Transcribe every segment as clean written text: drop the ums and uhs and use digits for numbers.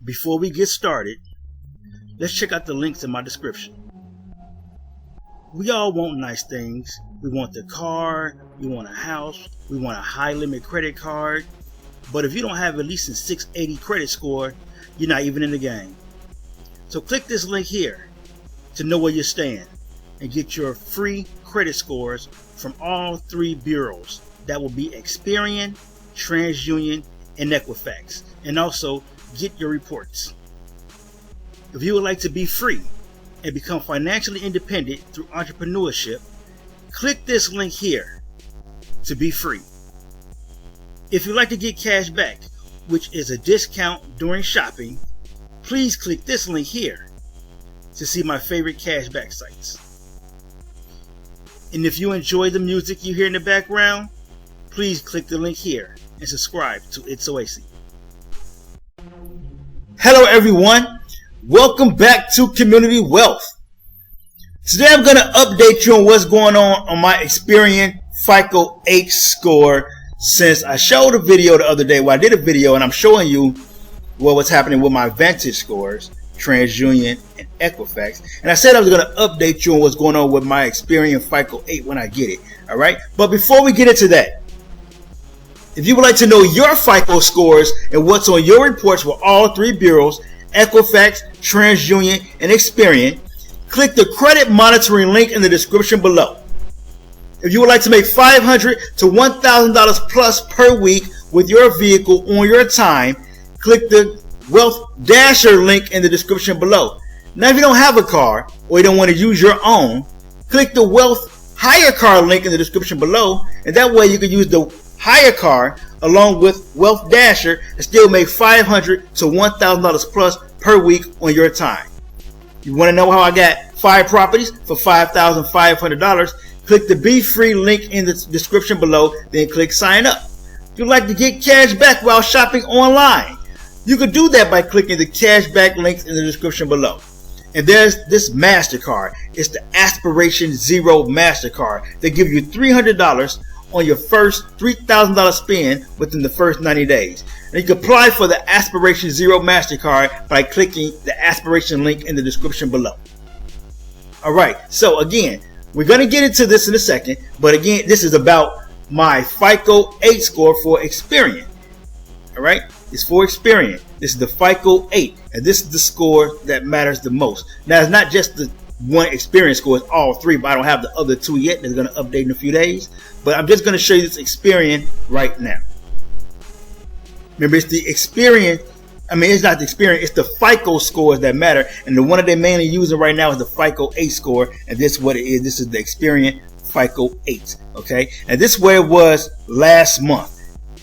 before we get started, let's check out the links in my description. We all want nice things. We want the car, we want a house, we want a high limit credit card. But if you don't have at least a 680 credit score, you're not even in the game. So click this link here to know where you stand and get your free credit scores from all three bureaus. That will be Experian, TransUnion, and Equifax. And also get your reports. If you would like to be free and become financially independent through entrepreneurship, click this link here to be free. If you'd like to get cash back, which is a discount during shopping, please click this link here to see my favorite cashback sites. And if you enjoy the music you hear in the background, please click the link here and subscribe to It's So AC. Hello everyone, welcome back to Community Wealth. Today I'm going to update you on what's going on my Experian FICO 8 score, since I showed a video the other day. Well, I did a video and I'm showing you what's happening with my Vantage scores, TransUnion, and Equifax. And I said I was going to update you on what's going on with my Experian FICO 8 when I get it. Alright? But before we get into that, if you would like to know your FICO scores and what's on your reports for all three bureaus, Equifax, TransUnion, and Experian, click the credit monitoring link in the description below. If you would like to make $500 to $1,000 plus per week with your vehicle on your time, click the Wealth Dasher link in the description below. Now, if you don't have a car or you don't want to use your own, click the Wealth Hire Car link in the description below, and that way you can use the hire car along with Wealth Dasher and still make $500 to $1,000 plus per week on your time. You want to know how I got 5 properties for $5,500? Click the Be Free link in the description below, then click Sign Up. If you'd like to get cash back while shopping online, you can do that by clicking the cashback links in the description below. And there's this MasterCard. It's the Aspiration Zero MasterCard. They give you $300 on your first $3,000 spend within the first 90 days. And you can apply for the Aspiration Zero MasterCard by clicking the Aspiration link in the description below. Alright, so again, we're going to get into this in a second, but again, this is about my FICO 8 score for Experian. Alright, it's for Experian. This is the FICO 8, and this is the score that matters the most. Now, it's not just the one Experian score, it's all three, but I don't have the other two yet. They're going to update in a few days. But I'm just going to show you this Experian right now. Remember, it's the Experian. It's not the Experian, it's the FICO scores that matter. And the one that they're mainly using right now is the FICO 8 score. And this is what it is. This is the Experian FICO 8. Okay. And this is where it was last month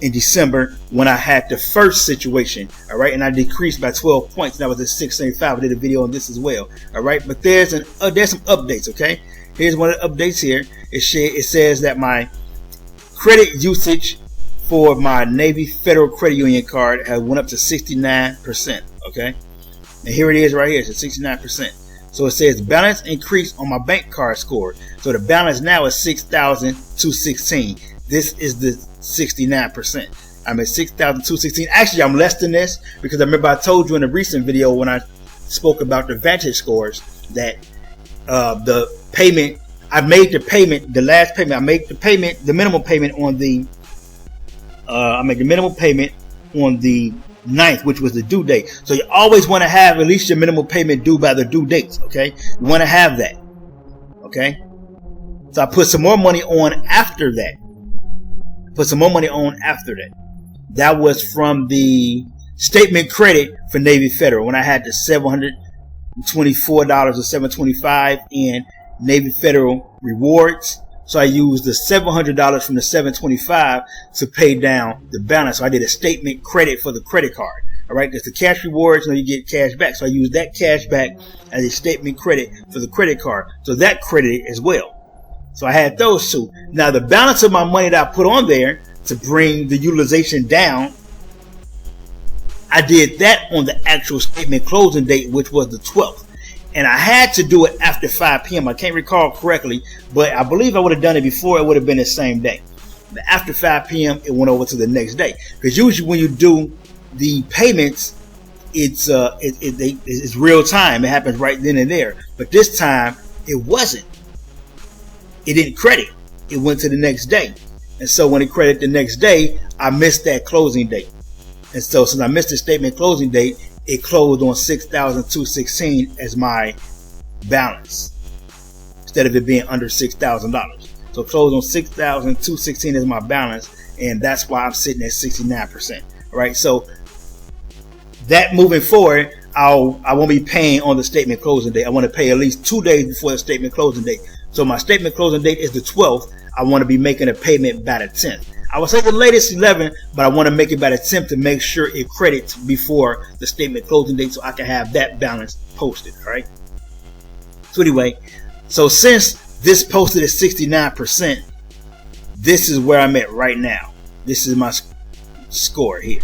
in December when I had the first situation. All right. And I decreased by 12 points. That was at 675. I did a video on this as well. All right. But there's some updates. Okay. Here's one of the updates here. It says that my credit usage for my Navy Federal Credit Union card has went up to 69%. Okay, and here it is right here. It's 69%. So it says balance increase on my bank card score. So the balance now is $6,216. This is the 69%. I'm at $6,216. Actually, I'm less than this because I remember I told you in a recent video when I spoke about the Vantage scores that the payment, I made the payment, the last payment, I made the payment, the minimum payment on the I made the minimum payment on the 9th, which was the due date. So you always want to have at least your minimum payment due by the due dates. Okay, you want to have that. Okay, so I put some more money on after that. That was from the statement credit for Navy Federal when I had the $724 or $725 in Navy Federal rewards. So I used the $700 from the $725 to pay down the balance. So I did a statement credit for the credit card. All right, there's the cash rewards, and you get cash back. So I used that cash back as a statement credit for the credit card. So that credited as well. So I had those two. Now the balance of my money that I put on there to bring the utilization down, I did that on the actual statement closing date, which was the 12th. And I had to do it after 5 p.m. I can't recall correctly, but I believe I would have done it before. It would have been the same day. But after 5 p.m., it went over to the next day. Because usually when you do the payments it's real time. It happens right then and there. But this time it wasn't. It didn't credit. It went to the next day. And so when it credited the next day, I missed that closing date. And so since I missed the statement closing date, it closed on $6,216 as my balance instead of it being under $6,000. So it closed on $6,216 as my balance, and that's why I'm sitting at 69%. All right. So that moving forward, I won't be paying on the statement closing date. I want to pay at least 2 days before the statement closing date. So my statement closing date is the 12th. I want to be making a payment by the 10th. I would say the latest 11th, but I want to make it by the 10th to make sure it credits before the statement closing date, so I can have that balance posted. All right. So anyway, so since this posted at 69%, this is where I'm at right now. This is my score here.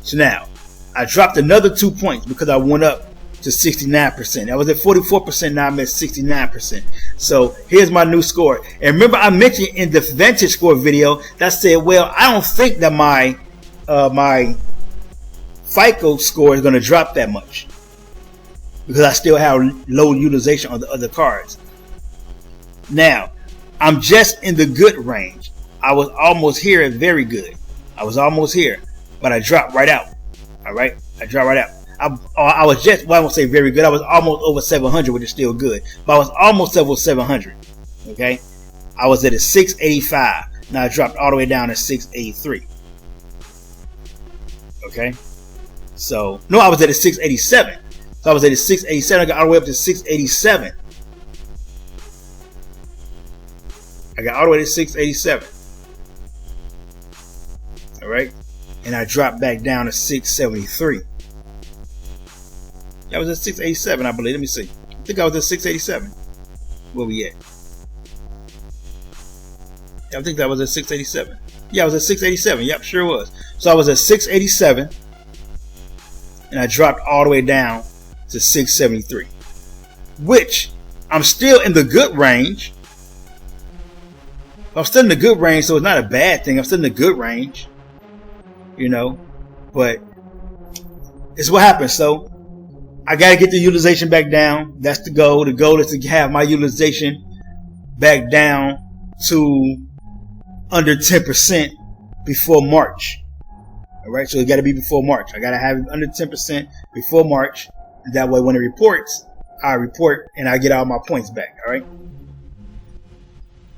So now I dropped another 2 points because I went up to 69%. I was at 44%. Now I'm at 69%. So here's my new score. And remember, I mentioned in the Vantage score video that said, well, I don't think that my FICO score is going to drop that much because I still have low utilization on the other cards. Now I'm just in the good range. I was almost here at very good. I was almost here, but I dropped right out. All right, I dropped right out. I was just, well, I won't say very good. I was almost over 700, which is still good, but I was almost over 700. Okay, I was at a 685. Now I dropped all the way down to 683. Okay, so no, I was at a 687. So I was at a 687. I got all the way up to 687. I got all the way to 687. All right, and I dropped back down to 673. I was at 687, I believe. Let me see. I think I was at 687. Where we at? I think that was at 687. Yeah, I was at 687. Yep, sure was. So I was at 687, and I dropped all the way down to 673, which I'm still in the good range. I'm still in the good range, so it's not a bad thing. I'm still in the good range, you know, but it's what happens. So I got to get the utilization back down. That's the goal. The goal is to have my utilization back down to under 10% before March. All right. So it got to be before March. I got to have it under 10% before March. That way, when it reports, I report and I get all my points back. All right.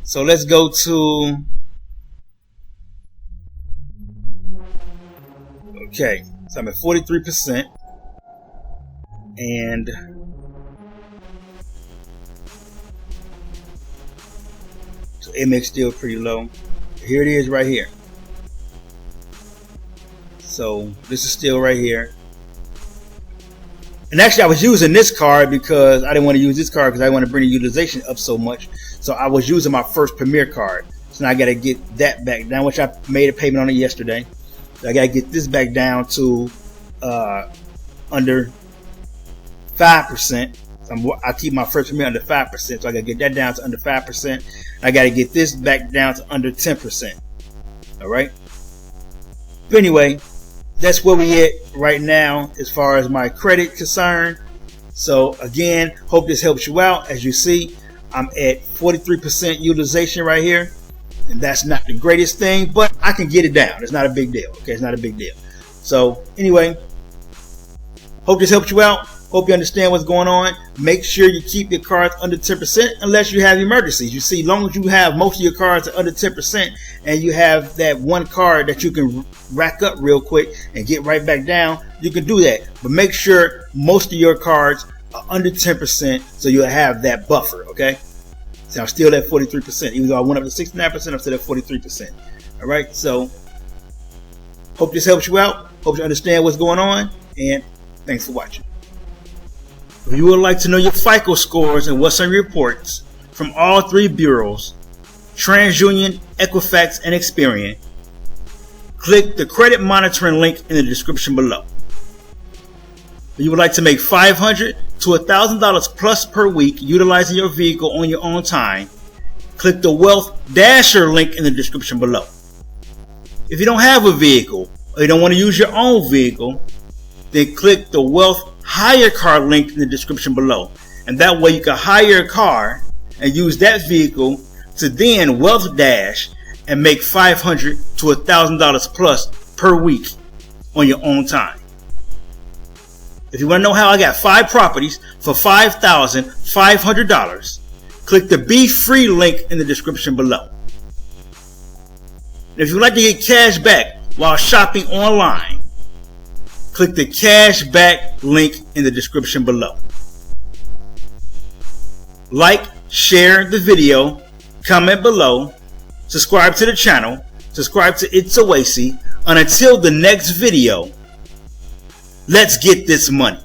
So let's go to, okay. So I'm at 43%. And so MX still pretty low. Here it is right here. So this is still right here. And actually I was using this card because I didn't want to use this card because I want to bring the utilization up so much. So I was using my first Premier card. So now I got to get that back down, which I made a payment on it yesterday. So I got to get this back down to under 5%. So I keep my first Premier under 5%. So I got to get that down to under 5%. I got to get this back down to under 10%. All right. But anyway, that's where we at right now as far as my credit concerned. So again, hope this helps you out. As you see, I'm at 43% utilization right here. And that's not the greatest thing, but I can get it down. It's not a big deal. Okay, it's not a big deal. So anyway, hope this helps you out. Hope you understand what's going on. Make sure you keep your cards under 10% unless you have emergencies. You see, as long as you have most of your cards are under 10% and you have that one card that you can rack up real quick and get right back down, you can do that. But make sure most of your cards are under 10% so you'll have that buffer, okay? So I'm still at 43%. Even though I went up to 69%, I'm still at 43%. All right, so hope this helps you out. Hope you understand what's going on, and thanks for watching. If you would like to know your FICO scores and what's on your reports from all three bureaus, TransUnion, Equifax, and Experian, click the credit monitoring link in the description below. If you would like to make $500 to $1,000 plus per week utilizing your vehicle on your own time, click the Wealth Dasher link in the description below. If you don't have a vehicle or you don't want to use your own vehicle, then click the Wealth Hire Car link in the description below. And that way you can hire a car and use that vehicle to then Wealth Dash and make $500 to $1,000 plus per week on your own time. If you want to know how I got 5 properties for $5,500, click the Be Free link in the description below. And if you would like to get cash back while shopping online, click the cash back link in the description below. Like, share the video, comment below, subscribe to the channel, subscribe to It's Oasis, and until the next video, let's get this money.